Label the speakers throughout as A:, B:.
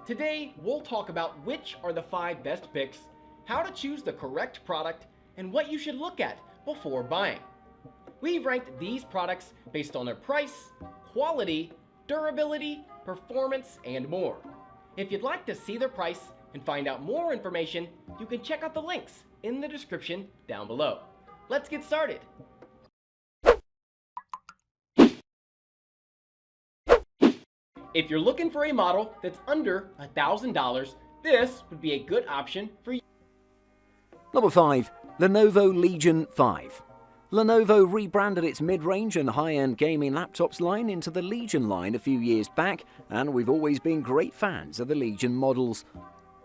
A: Today, we'll talk about which are the 5 best picks, how to choose the correct product, and what you should look at before buying. We've ranked these products based on their price, quality, durability, performance, and more. If you'd like to see their price and find out more information, you can check out the links in the description down below. Let's get started. If you're looking for a model that's under $1,000, this would be a good option for you.
B: Number 5. Lenovo Legion 5. Lenovo rebranded its mid-range and high-end gaming laptops line into the Legion line a few years back, and we've always been great fans of the Legion models.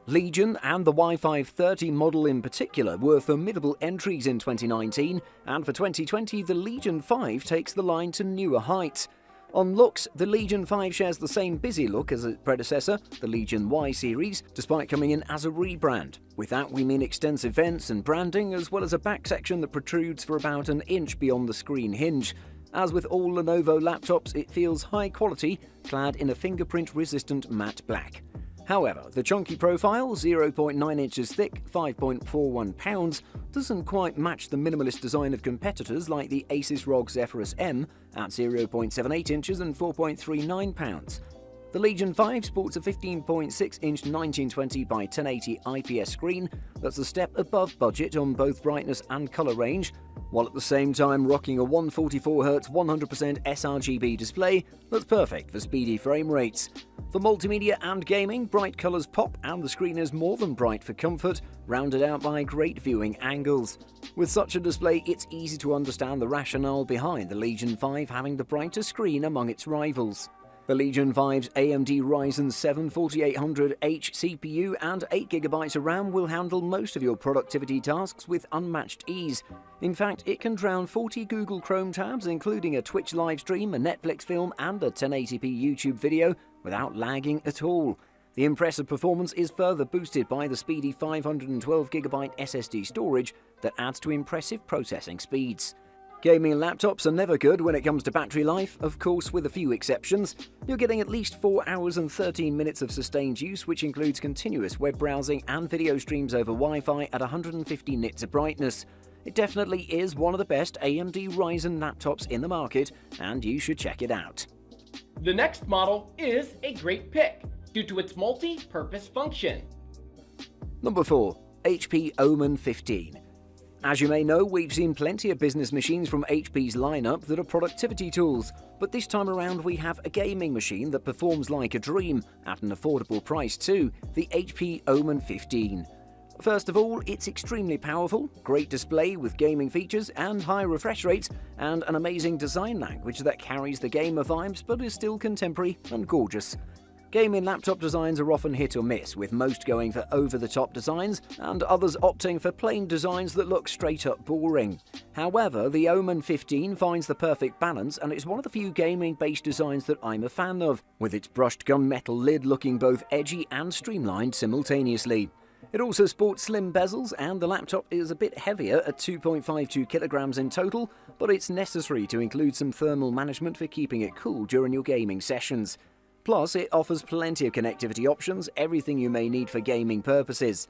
B: Legion and the Wi-Fi 30 model in particular were formidable entries in 2019, and for 2020 the Legion 5 takes the line to newer heights. On looks, the Legion 5 shares the same busy look as its predecessor, the Legion Y series, despite coming in as a rebrand. With that we mean extensive vents and branding, as well as a back section that protrudes for about an inch beyond the screen hinge. As with all Lenovo laptops, it feels high quality, clad in a fingerprint-resistant matte black. However, the chunky profile, 0.9 inches thick, 5.41 pounds, doesn't quite match the minimalist design of competitors like the Asus ROG Zephyrus M at 0.78 inches and 4.39 pounds. The Legion 5 sports a 15.6-inch 1920 by 1080 IPS screen that's a step above budget on both brightness and colour range, while at the same time rocking a 144Hz 100% sRGB display that's perfect for speedy frame rates. For multimedia and gaming, bright colours pop and the screen is more than bright for comfort, rounded out by great viewing angles. With such a display, it's easy to understand the rationale behind the Legion 5 having the brighter screen among its rivals. The Legion 5's AMD Ryzen 7 4800H CPU and 8GB of RAM will handle most of your productivity tasks with unmatched ease. In fact, it can drown 40 Google Chrome tabs, including a Twitch livestream, a Netflix film, and a 1080p YouTube video without lagging at all. The impressive performance is further boosted by the speedy 512GB SSD storage that adds to impressive processing speeds. Gaming laptops are never good when it comes to battery life, of course with a few exceptions. You're getting at least 4 hours and 13 minutes of sustained use, which includes continuous web browsing and video streams over Wi-Fi at 150 nits of brightness. It definitely is one of the best AMD Ryzen laptops in the market, and you should check it out.
A: The next model is a great pick due to its multi-purpose function.
B: Number 4. HP Omen 15. As you may know, we've seen plenty of business machines from HP's lineup that are productivity tools, but this time around we have a gaming machine that performs like a dream, at an affordable price too, the HP Omen 15. First of all, it's extremely powerful, great display with gaming features and high refresh rates, and an amazing design language that carries the gamer vibes but is still contemporary and gorgeous. Gaming laptop designs are often hit or miss, with most going for over-the-top designs and others opting for plain designs that look straight-up boring. However, the Omen 15 finds the perfect balance, and it's one of the few gaming-based designs that I'm a fan of, with its brushed gunmetal lid looking both edgy and streamlined simultaneously. It also sports slim bezels, and the laptop is a bit heavier at 2.52 kilograms in total, but it's necessary to include some thermal management for keeping it cool during your gaming sessions. Plus, it offers plenty of connectivity options, everything you may need for gaming purposes.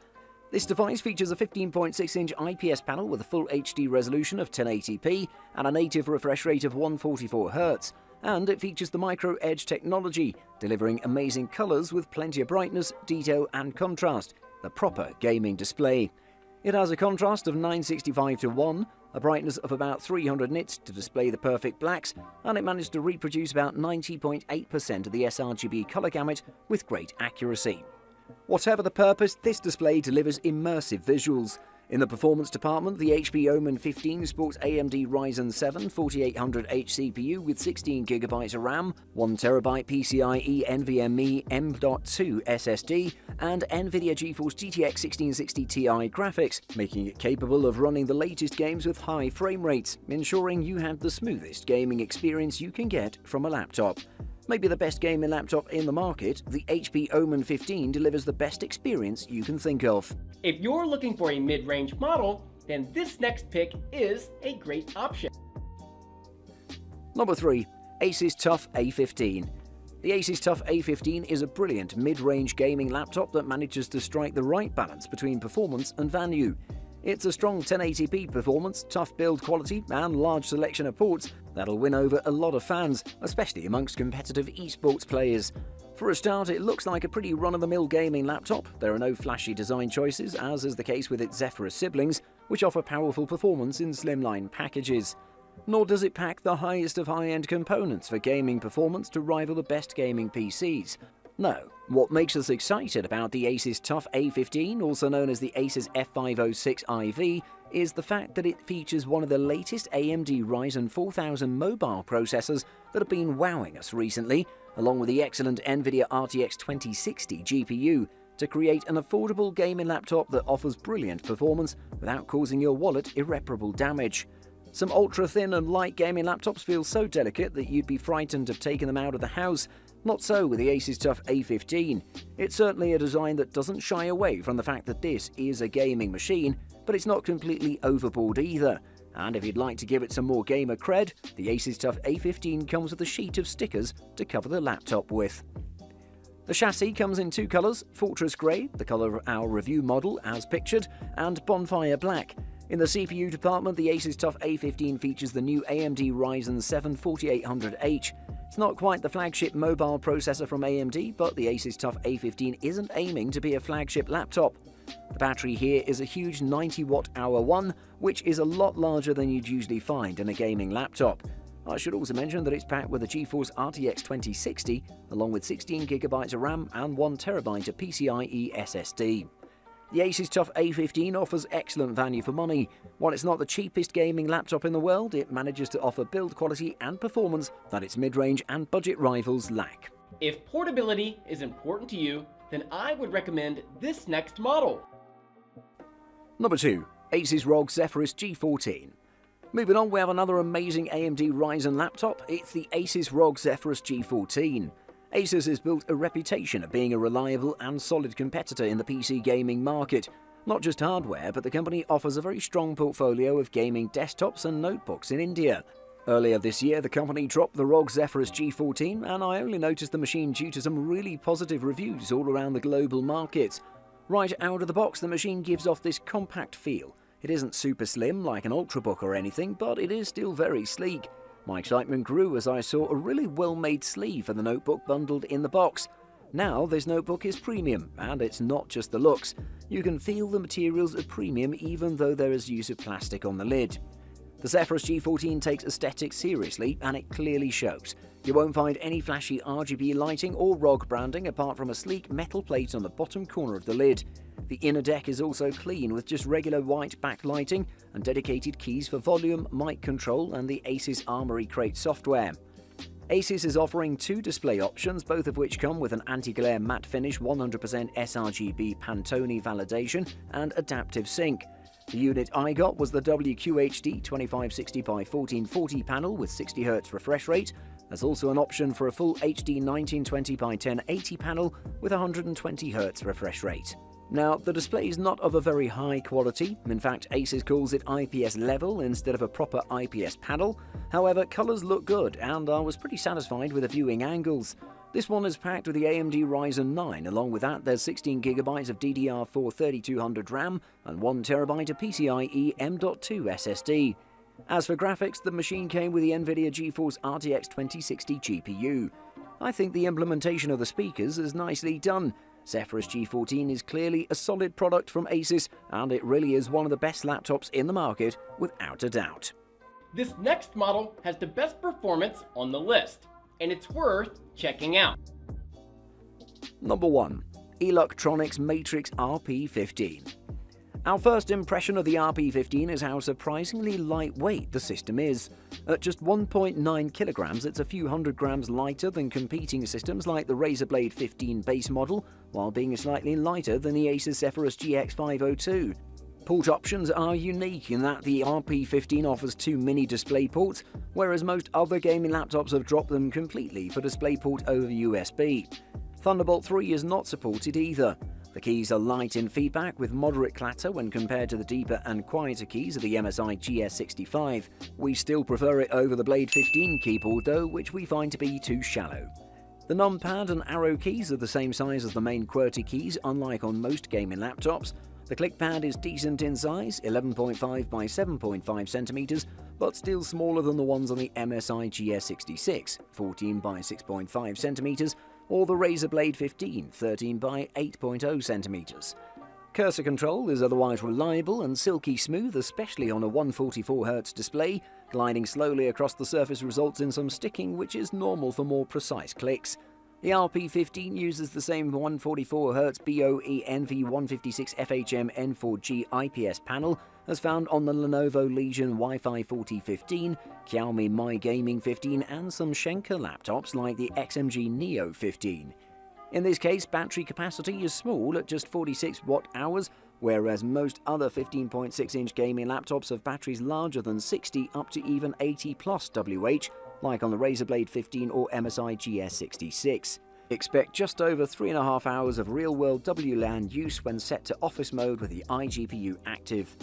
B: This device features a 15.6-inch IPS panel with a full HD resolution of 1080p and a native refresh rate of 144Hz, and it features the Micro Edge technology, delivering amazing colours with plenty of brightness, detail and contrast, the proper gaming display. It has a contrast of 965:1, a brightness of about 300 nits to display the perfect blacks, and it managed to reproduce about 90.8% of the sRGB colour gamut with great accuracy. Whatever the purpose, this display delivers immersive visuals. In the performance department, the HP Omen 15 sports AMD Ryzen 7 4800H CPU with 16GB of RAM, 1TB PCIe NVMe M.2 SSD, and NVIDIA GeForce GTX 1660 Ti graphics, making it capable of running the latest games with high frame rates, ensuring you have the smoothest gaming experience you can get from a laptop. Maybe the best gaming laptop in the market, the HP Omen 15 delivers the best experience you can think of.
A: If you're looking for a mid-range model, then this next pick is a great option.
B: Number 3. Asus TUF A15. The Asus TUF A15 is a brilliant mid-range gaming laptop that manages to strike the right balance between performance and value. It's a strong 1080p performance, tough build quality, and large selection of ports that'll win over a lot of fans, especially amongst competitive esports players. For a start, it looks like a pretty run-of-the-mill gaming laptop. There are no flashy design choices, as is the case with its Zephyrus siblings, which offer powerful performance in slimline packages. Nor does it pack the highest of high-end components for gaming performance to rival the best gaming PCs. No, what makes us excited about the Asus TUF A15, also known as the Asus F506 IV, is the fact that it features one of the latest AMD Ryzen 4000 mobile processors that have been wowing us recently, along with the excellent NVIDIA RTX 2060 GPU, to create an affordable gaming laptop that offers brilliant performance without causing your wallet irreparable damage. Some ultra-thin and light gaming laptops feel so delicate that you'd be frightened of taking them out of the house. Not so with the Asus TUF A15. It's certainly a design that doesn't shy away from the fact that this is a gaming machine, but it's not completely overboard either. And if you'd like to give it some more gamer cred, the Asus TUF A15 comes with a sheet of stickers to cover the laptop with. The chassis comes in two colours: Fortress Grey, the colour of our review model as pictured, and Bonfire Black. In the CPU department, the Asus TUF A15 features the new AMD Ryzen 7 4800H. It's not quite the flagship mobile processor from AMD, but the Asus TUF A15 isn't aiming to be a flagship laptop. The battery here is a huge 90 watt-hour one, which is a lot larger than you'd usually find in a gaming laptop. I should also mention that it's packed with a GeForce RTX 2060, along with 16GB of RAM and 1TB of PCIe SSD. The Asus TUF A15 offers excellent value for money. While it's not the cheapest gaming laptop in the world, it manages to offer build quality and performance that its mid-range and budget rivals lack.
A: If portability is important to you, then I would recommend this next model.
B: Number 2. Asus ROG Zephyrus G14. Moving on, we have another amazing AMD Ryzen laptop. It's the Asus ROG Zephyrus G14. Asus has built a reputation of being a reliable and solid competitor in the PC gaming market. Not just hardware, but the company offers a very strong portfolio of gaming desktops and notebooks in India. Earlier this year, the company dropped the ROG Zephyrus G14, and I only noticed the machine due to some really positive reviews all around the global market. Right out of the box, the machine gives off this compact feel. It isn't super slim like an Ultrabook or anything, but it is still very sleek. My excitement grew as I saw a really well-made sleeve for the notebook bundled in the box. Now this notebook is premium, and it's not just the looks. You can feel the materials are premium even though there is use of plastic on the lid. The Zephyrus G14 takes aesthetics seriously, and it clearly shows. You won't find any flashy RGB lighting or ROG branding apart from a sleek metal plate on the bottom corner of the lid. The inner deck is also clean with just regular white backlighting and dedicated keys for volume, mic control and the Asus Armoury Crate software. Asus is offering two display options, both of which come with an anti-glare matte finish 100% sRGB Pantone validation and adaptive sync. The unit I got was the WQHD 2560x1440 panel with 60Hz refresh rate. There's also an option for a full HD 1920x1080 panel with 120Hz refresh rate. Now, the display is not of a very high quality. In fact, Asus calls it IPS level instead of a proper IPS panel. However, colours look good, and I was pretty satisfied with the viewing angles. This one is packed with the AMD Ryzen 9. Along with that, there's 16GB of DDR4 3200 RAM and 1TB of PCIe M.2 SSD. As for graphics, the machine came with the NVIDIA GeForce RTX 2060 GPU. I think the implementation of the speakers is nicely done. Zephyrus G14 is clearly a solid product from Asus, and it really is one of the best laptops in the market, without a doubt.
A: This next model has the best performance on the list, and it's worth checking out.
B: Number 1. Eluktronics Matrix RP15. Our first impression of the RP15 is how surprisingly lightweight the system is. At just 1.9 kilograms, it's a few hundred grams lighter than competing systems like the Razer Blade 15 base model, while being slightly lighter than the Asus Zephyrus GX502. Port options are unique in that the RP15 offers two mini display ports, whereas most other gaming laptops have dropped them completely for DisplayPort over USB. Thunderbolt 3 is not supported either. The keys are light in feedback with moderate clatter when compared to the deeper and quieter keys of the MSI GS65. We still prefer it over the Blade 15 keyboard though, which we find to be too shallow. The numpad and arrow keys are the same size as the main QWERTY keys, unlike on most gaming laptops. The clickpad is decent in size, 11.5 by 7.5 centimeters, but still smaller than the ones on the MSI GR66, 14 by 6.5 centimeters, or the Razer Blade 15, 13 by 8.0 centimeters. Cursor control is otherwise reliable and silky smooth, especially on a 144Hz display. Gliding slowly across the surface results in some sticking, which is normal for more precise clicks. The RP15 uses the same 144Hz BOE NV156 FHM N4G IPS panel as found on the Lenovo Legion Wi-Fi 4015, Xiaomi Mi Gaming 15 and some Schenker laptops like the XMG Neo 15. In this case, battery capacity is small at just 46 watt-hours, whereas most other 15.6-inch gaming laptops have batteries larger than 60 up to even 80 plus WH, like on the Razer Blade 15 or MSI GR66. Expect just over 3.5 hours of real-world WLAN use when set to office mode with the iGPU active.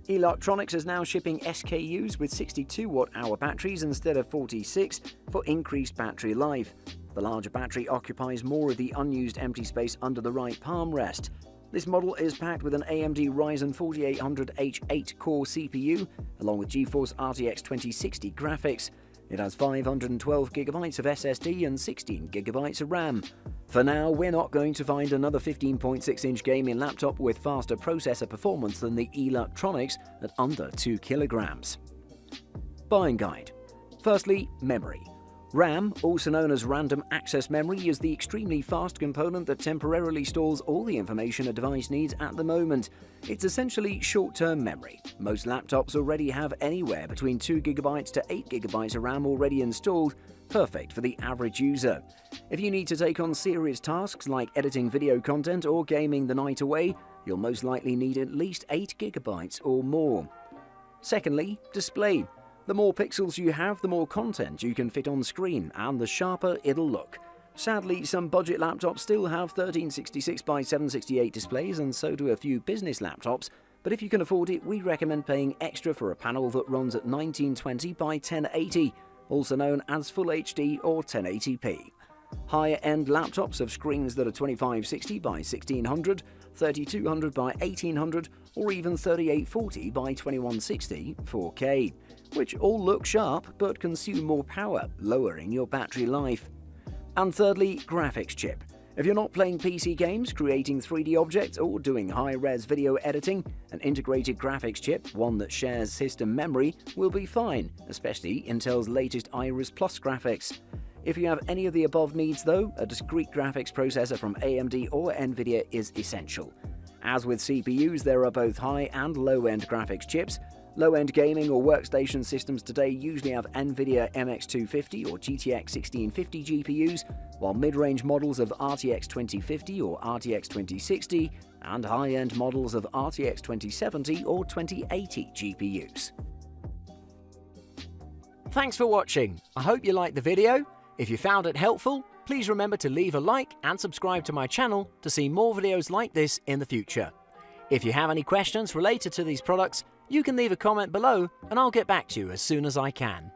B: Eluktronics is now shipping SKUs with 62 watt-hour batteries instead of 46 for increased battery life. The larger battery occupies more of the unused empty space under the right palm rest. This model is packed with an AMD Ryzen 4800H 8-core CPU, along with GeForce RTX 2060 graphics. It has 512GB of SSD and 16GB of RAM. For now, we're not going to find another 15.6-inch gaming laptop with faster processor performance than the Eluktronics at under 2 kilograms. Buying guide. Firstly, memory. RAM, also known as random access memory, is the extremely fast component that temporarily stores all the information a device needs at the moment. It's essentially short-term memory. Most laptops already have anywhere between 2GB to 8GB of RAM already installed, perfect for the average user. If you need to take on serious tasks like editing video content or gaming the night away, you'll most likely need at least 8GB or more. Secondly, display. The more pixels you have, the more content you can fit on screen, and the sharper it'll look. Sadly, some budget laptops still have 1366 by 768 displays, and so do a few business laptops, but if you can afford it, we recommend paying extra for a panel that runs at 1920 by 1080, also known as Full HD or 1080p. Higher-end laptops have screens that are 2560 by 1600, 3200 by 1800, or even 3840 by 2160 4K, which all look sharp but consume more power, lowering your battery life. And thirdly, graphics chip. If you're not playing PC games, creating 3D objects, or doing high-res video editing, an integrated graphics chip, one that shares system memory, will be fine, especially Intel's latest Iris Plus graphics. If you have any of the above needs though, a discrete graphics processor from AMD or Nvidia is essential. As with CPUs, there are both high and low-end graphics chips. Low-end gaming or workstation systems today usually have Nvidia MX250 or GTX 1650 GPUs, while mid-range models of RTX 2050 or RTX 2060 and high-end models of RTX 2070 or 2080 GPUs. Thanks for watching. I hope you liked the video. If you found it helpful, please remember to leave a like and subscribe to my channel to see more videos like this in the future. If you have any questions related to these products, you can leave a comment below and I'll get back to you as soon as I can.